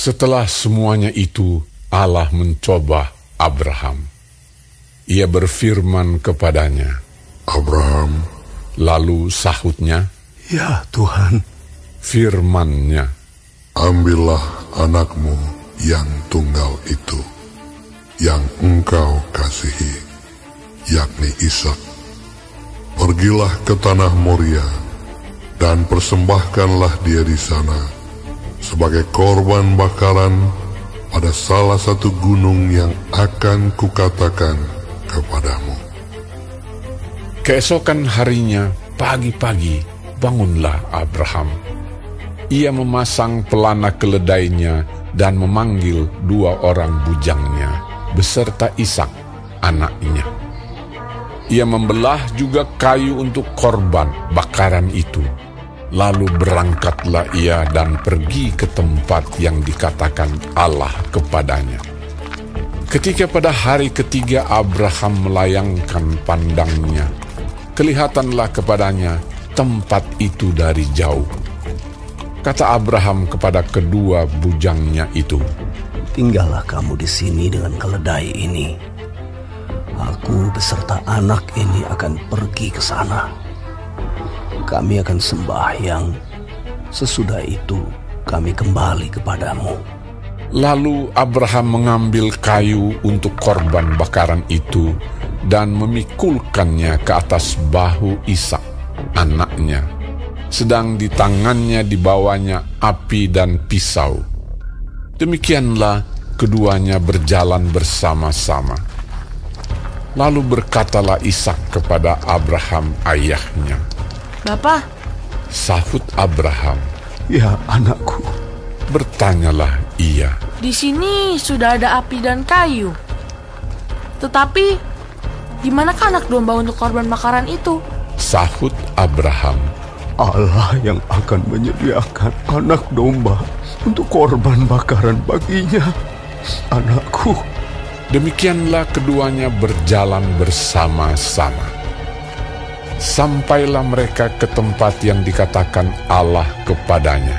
Setelah semuanya itu, Allah mencoba Abraham. Ia berfirman kepadanya, Abraham. Lalu sahutnya, Ya Tuhan. Firman-Nya, Ambillah anakmu yang tunggal itu, yang engkau kasihi, yakni Ishak. Pergilah ke tanah Moria, dan persembahkanlah dia di sana, sebagai korban bakaran pada salah satu gunung yang akan kukatakan kepadamu. Keesokan harinya, pagi-pagi, bangunlah Abraham. Ia memasang pelana keledainya dan memanggil 2 orang bujangnya, beserta Ishak, anaknya. Ia membelah juga kayu untuk korban bakaran itu. Lalu berangkatlah ia dan pergi ke tempat yang dikatakan Allah kepadanya. Ketika pada hari ketiga Abraham melayangkan pandangnya, kelihatanlah kepadanya tempat itu dari jauh. Kata Abraham kepada kedua bujangnya itu, Tinggallah kamu di sini dengan keledai ini. Aku beserta anak ini akan pergi ke sana. Kami akan sembahyang. Sesudah itu kami kembali kepadamu. Lalu Abraham mengambil kayu untuk korban bakaran itu dan memikulkannya ke atas bahu Ishak, anaknya. Sedang di tangannya dibawanya api dan pisau. Demikianlah keduanya berjalan bersama-sama. Lalu berkatalah Ishak kepada Abraham ayahnya, Bapa, sahut Abraham. Ya anakku. Bertanyalah ia, di sini sudah ada api dan kayu. Tetapi, di manakah anak domba untuk korban bakaran itu? sahut Abraham. Allah yang akan menyediakan anak domba untuk korban bakaran baginya, anakku. Demikianlah keduanya berjalan bersama-sama. Sampailah mereka ke tempat yang dikatakan Allah kepadanya.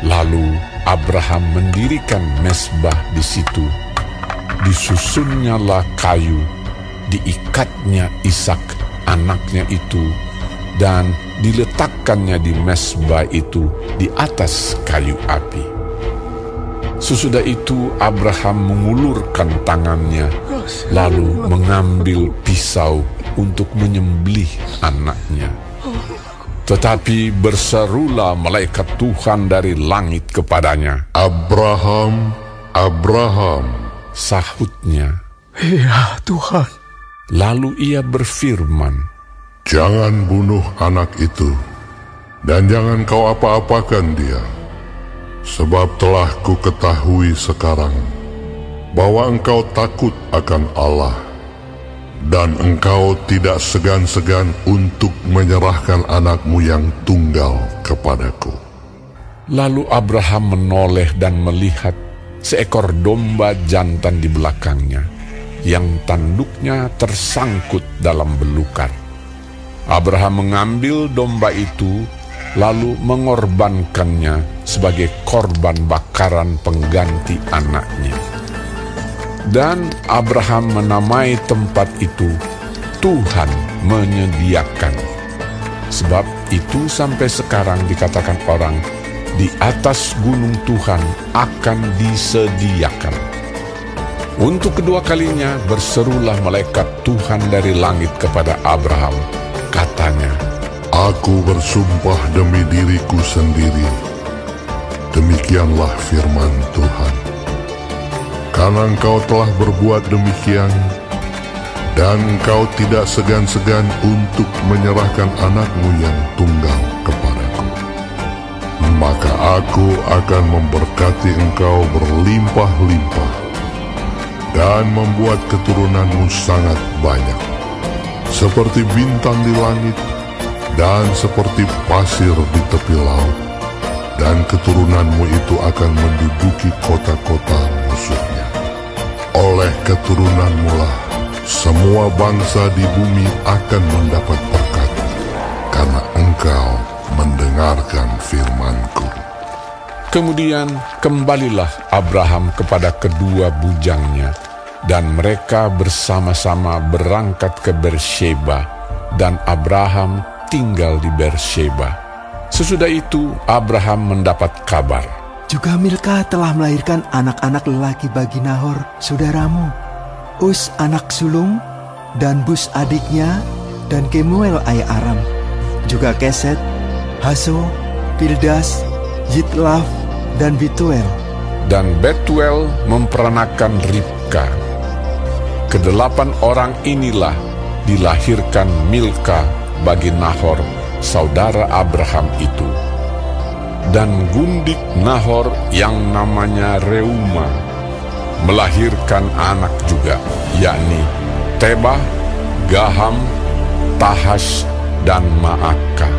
Lalu Abraham mendirikan mezbah di situ. Disusunnyalah kayu, diikatnya Ishak anaknya itu, dan diletakkannya di mezbah itu di atas kayu api. Sesudah itu Abraham mengulurkan tangannya, lalu mengambil pisau untuk menyembelih anaknya. Tetapi berserulah malaikat Tuhan dari langit kepadanya, Abraham, Abraham. Sahutnya. Ya Tuhan. Lalu ia berfirman, Jangan bunuh anak itu, dan jangan kau apa-apakan dia. Sebab telah ku ketahui sekarang bahwa engkau takut akan Allah, dan engkau tidak segan-segan untuk menyerahkan anakmu yang tunggal kepadaku. Lalu Abraham menoleh dan melihat seekor domba jantan di belakangnya, yang tanduknya tersangkut dalam belukar. Abraham mengambil domba itu, lalu mengorbankannya sebagai korban bakaran pengganti anaknya. Dan Abraham menamai tempat itu Tuhan menyediakan. Sebab itu sampai sekarang dikatakan orang, di atas gunung Tuhan akan disediakan. Untuk kedua kalinya berserulah malaikat Tuhan dari langit kepada Abraham. Katanya, Aku bersumpah demi diriku sendiri, demikianlah firman Tuhan. Karena engkau telah berbuat demikian, dan engkau tidak segan-segan untuk menyerahkan anakmu yang tunggal kepadaku, maka aku akan memberkati engkau berlimpah-limpah, dan membuat keturunanmu sangat banyak, seperti bintang di langit, dan seperti pasir di tepi laut, dan keturunanmu itu akan menduduki kota-kota musuhnya. Oleh keturunanmu lah semua bangsa di bumi akan mendapat berkat, karena engkau mendengarkan firman-Ku. Kemudian kembalilah Abraham kepada kedua bujangnya, dan mereka bersama-sama berangkat ke Beersheba, dan Abraham tinggal di Beersheba. Sesudah itu Abraham mendapat kabar, juga Milka telah melahirkan anak-anak lelaki bagi Nahor, saudaramu, Us anak sulung, dan Bus adiknya, dan Kemuel ayah Aram, juga Keset, Haso, Pildas, Yitlaf, dan Bituel. Dan Betuel memperanakan Ribka. Kedelapan orang inilah dilahirkan Milka bagi Nahor, saudara Abraham itu. Dan gundik Nahor yang namanya Reuma melahirkan anak juga, yakni Tebah, Gaham, Tahash, dan Maakah.